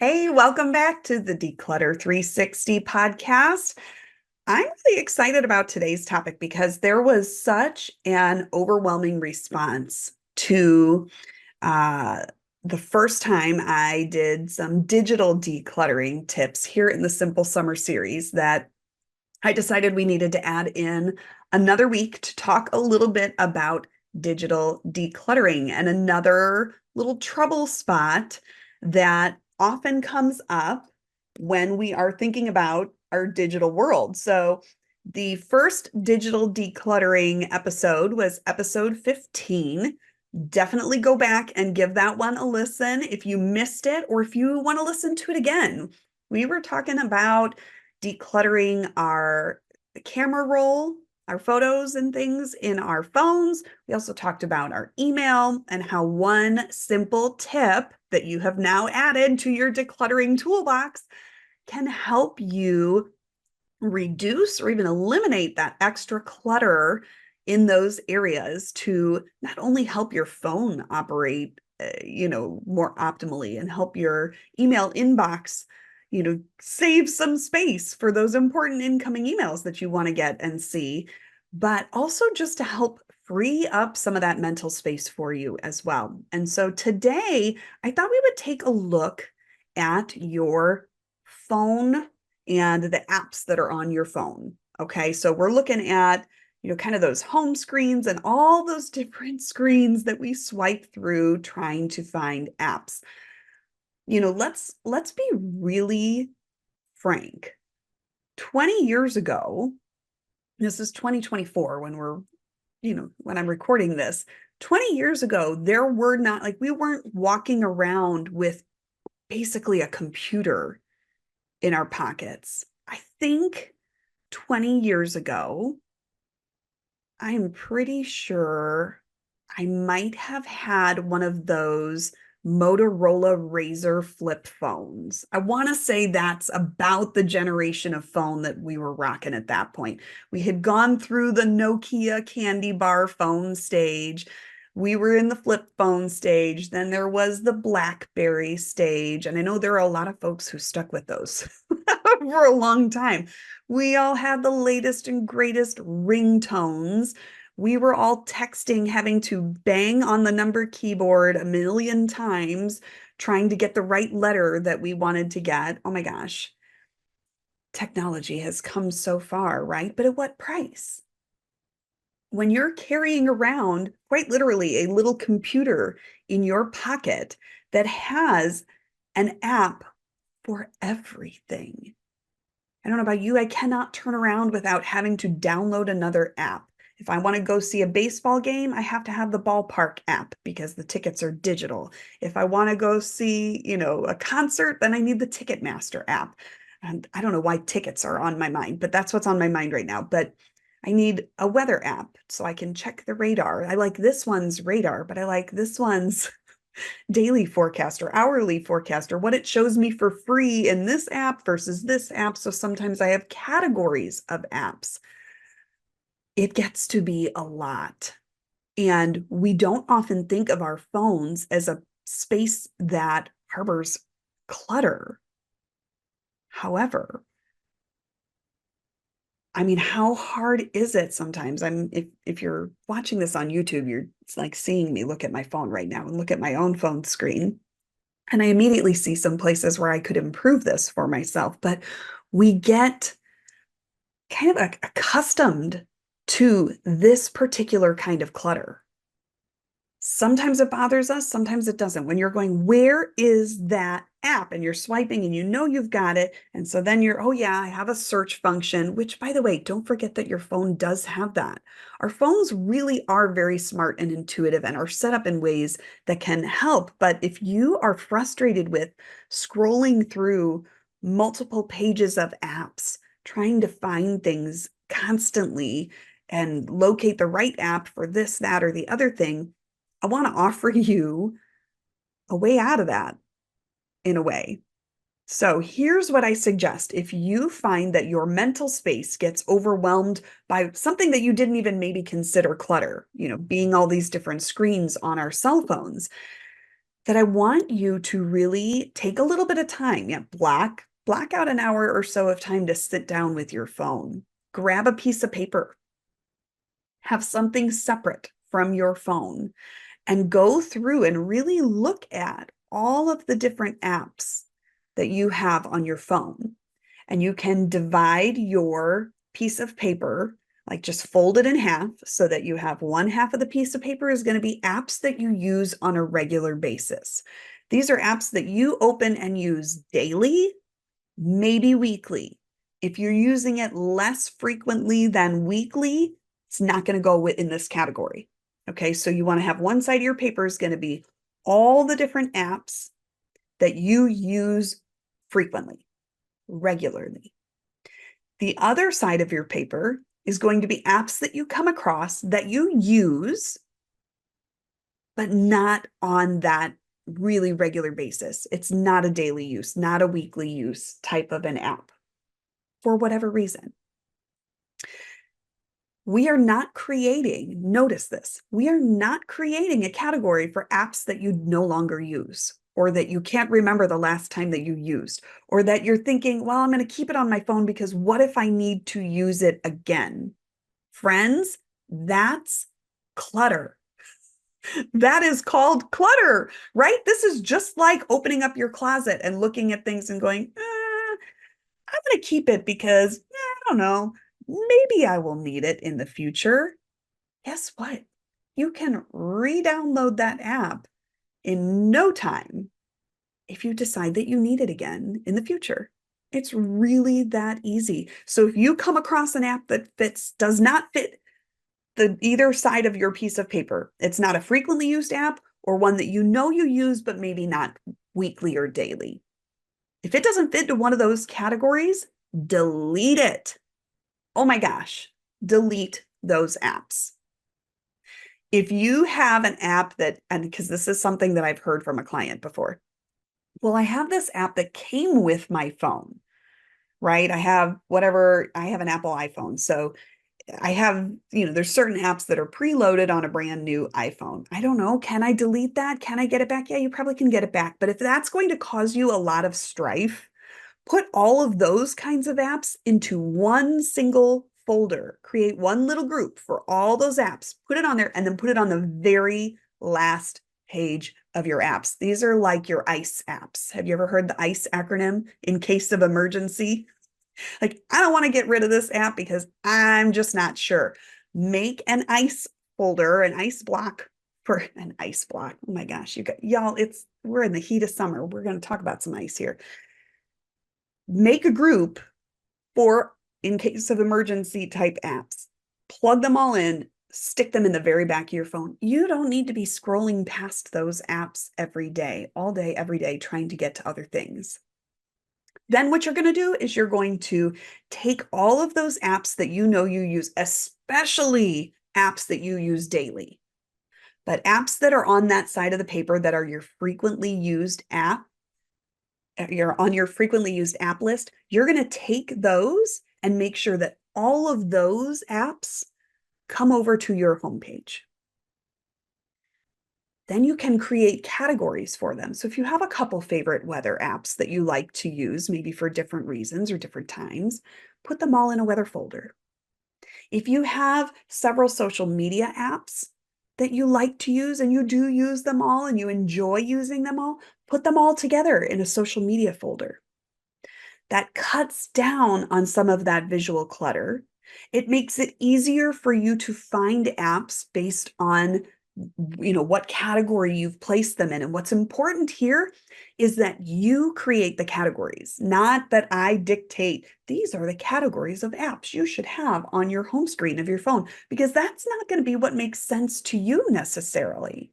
Hey, welcome back to the Declutter 360 podcast. I'm really excited about today's topic because there was such an overwhelming response to uh, the first time I did some digital decluttering tips here in the Simple Summer series that I decided we needed to add in another week to talk a little bit about digital decluttering and another little trouble spot that often comes up when we are thinking about our digital world. So, the first digital decluttering episode was episode 15. Definitely go back and give that one a listen if you missed it or if you want to listen to it again. We were talking about decluttering our camera roll, our photos and things in our phones. We also talked about our email and how one simple tip that you have now added to your decluttering toolbox can help you reduce or even eliminate that extra clutter in those areas to not only help your phone operate more optimally and help your email inbox save some space for those important incoming emails that you want to get and see, but also just to help free up some of that mental space for you as well. And so today I thought we would take a look at your phone and the apps that are on your phone. Okay, so we're looking at kind of those home screens and all those different screens that we swipe through trying to find apps. Let's be really frank. 20 years ago, this is 2024 when I'm recording this. 20 years ago, there were not like we weren't walking around with basically a computer in our pockets. I think 20 years ago, I'm pretty sure I might have had one of those Motorola Razr flip phones. I want to say that's about the generation of phone that we were rocking at that point. We had gone through the Nokia candy bar phone stage. We were in the flip phone stage. Then there was the BlackBerry stage. And I know there are a lot of folks who stuck with those for a long time. We all had the latest and greatest ringtones. We were all texting, having to bang on the number keyboard a million times, trying to get the right letter that we wanted to get. Oh my gosh. Technology has come so far, right? But at what price? When you're carrying around quite literally a little computer in your pocket that has an app for everything. I don't know about you, I cannot turn around without having to download another app. If I want to go see a baseball game, I have to have the ballpark app because the tickets are digital. If I want to go see, a concert, then I need the Ticketmaster app. And I don't know why tickets are on my mind, but that's what's on my mind right now. But I need a weather app so I can check the radar. I like this one's radar, but I like this one's daily forecast or hourly forecast or what it shows me for free in this app versus this app. So sometimes I have categories of apps. It gets to be a lot. And we don't often think of our phones as a space that harbors clutter. However, I mean, how hard is it sometimes? If you're watching this on YouTube, it's like seeing me look at my phone right now and look at my own phone screen. And I immediately see some places where I could improve this for myself. But we get kind of accustomed to this particular kind of clutter. Sometimes it bothers us, sometimes it doesn't. When you're going, where is that app? And you're swiping and you know you've got it. And so then oh yeah, I have a search function, which by the way, don't forget that your phone does have that. Our phones really are very smart and intuitive and are set up in ways that can help. But if you are frustrated with scrolling through multiple pages of apps, trying to find things constantly and locate the right app for this, that, or the other thing, I want to offer you a way out of that in a way. So here's what I suggest. If you find that your mental space gets overwhelmed by something that you didn't even maybe consider clutter, being all these different screens on our cell phones, that I want you to really take a little bit of time. Yeah, block out an hour or so of time to sit down with your phone. Grab a piece of paper. Have something separate from your phone and go through and really look at all of the different apps that you have on your phone. And you can divide your piece of paper, like just fold it in half so that you have one half of the piece of paper is going to be apps that you use on a regular basis. These are apps that you open and use daily, maybe weekly. If you're using it less frequently than weekly, it's not going to go in this category. Okay, so you want to have one side of your paper is going to be all the different apps that you use frequently, regularly. The other side of your paper is going to be apps that you come across that you use, but not on that really regular basis. It's not a daily use, not a weekly use type of an app for whatever reason. We are not creating, notice this, we are not creating a category for apps that you no longer use, or that you can't remember the last time that you used, or that you're thinking, well, I'm going to keep it on my phone because what if I need to use it again? Friends, that's clutter. That is called clutter, right? This is just like opening up your closet and looking at things and going, I'm going to keep it because I don't know, maybe I will need it in the future. Guess what? You can re-download that app in no time if you decide that you need it again in the future. It's really that easy. So if you come across an app that does not fit either side of your piece of paper, it's not a frequently used app or one that you know you use, but maybe not weekly or daily. If it doesn't fit into one of those categories, delete it. Oh my gosh, delete those apps. If you have an app that, and because this is something that I've heard from a client before, well, I have this app that came with my phone, right? I have an Apple iPhone. So I have, there's certain apps that are preloaded on a brand new iPhone. I don't know. Can I delete that? Can I get it back? Yeah, you probably can get it back. But if that's going to cause you a lot of strife, put all of those kinds of apps into one single folder. Create one little group for all those apps, put it on there, and then put it on the very last page of your apps. These are like your ICE apps. Have you ever heard the ICE acronym? In case of emergency. Like, I don't want to get rid of this app because I'm just not sure. Make an ICE folder, an ICE block for an ICE block. Oh my gosh, y'all, we're in the heat of summer. We're going to talk about some ice here. Make a group for in case of emergency type apps. Plug them all in, stick them in the very back of your phone. You don't need to be scrolling past those apps every day, all day, every day, trying to get to other things. Then what you're going to do is you're going to take all of those apps that you know you use, especially apps that you use daily, but apps that are on that side of the paper that are your frequently used app, you're on your frequently used app list, you're going to take those and make sure that all of those apps come over to your homepage. Then you can create categories for them. So if you have a couple favorite weather apps that you like to use, maybe for different reasons or different times, put them all in a weather folder. If you have several social media apps that you like to use and you do use them all and you enjoy using them all, put them all together in a social media folder. That cuts down on some of that visual clutter. It makes it easier for you to find apps based on what category you've placed them in. And what's important here is that you create the categories, not that I dictate these are the categories of apps you should have on your home screen of your phone, because that's not going to be what makes sense to you necessarily,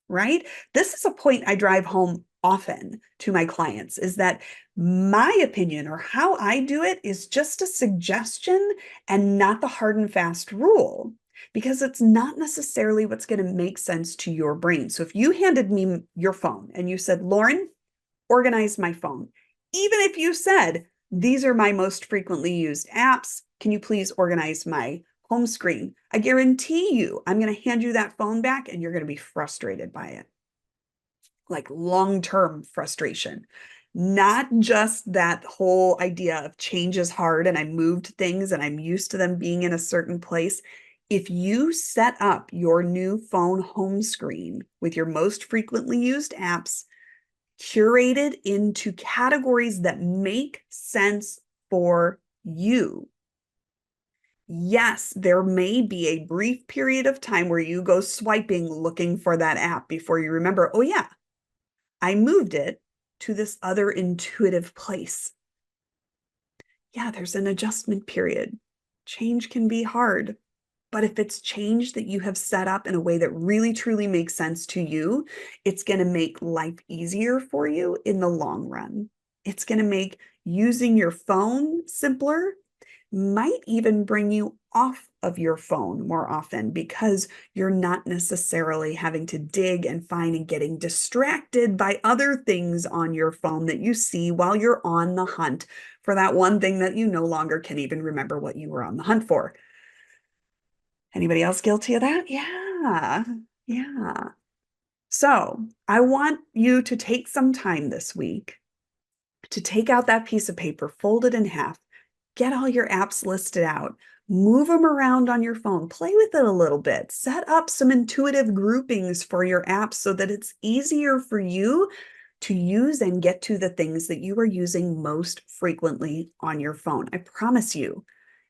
right? This is a point I drive home often to my clients, is that my opinion or how I do it is just a suggestion and not the hard and fast rule, because it's not necessarily what's going to make sense to your brain. So if you handed me your phone and you said, Lauren, organize my phone, even if you said, these are my most frequently used apps, can you please organize my home screen? I guarantee you, I'm going to hand you that phone back and you're going to be frustrated by it. like long-term frustration, not just that whole idea of change is hard and I moved things and I'm used to them being in a certain place. If you set up your new phone home screen with your most frequently used apps curated into categories that make sense for you, yes, there may be a brief period of time where you go swiping looking for that app before you remember, oh, yeah, I moved it to this other intuitive place. Yeah, there's an adjustment period. Change can be hard, but if it's change that you have set up in a way that really truly makes sense to you, it's going to make life easier for you in the long run. It's going to make using your phone simpler, might even bring you off of your phone more often because you're not necessarily having to dig and find and getting distracted by other things on your phone that you see while you're on the hunt for that one thing that you no longer can even remember what you were on the hunt for. Anybody else guilty of that? Yeah. Yeah. So I want you to take some time this week to take out that piece of paper, fold it in half, get all your apps listed out, move them around on your phone, play with it a little bit, set up some intuitive groupings for your apps so that it's easier for you to use and get to the things that you are using most frequently on your phone. I promise you,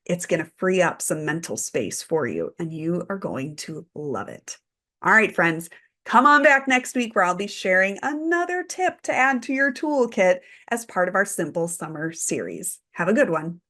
it's going to free up some mental space for you, and you are going to love it. All right, friends, come on back next week where I'll be sharing another tip to add to your toolkit as part of our Simple Summer series. Have a good one.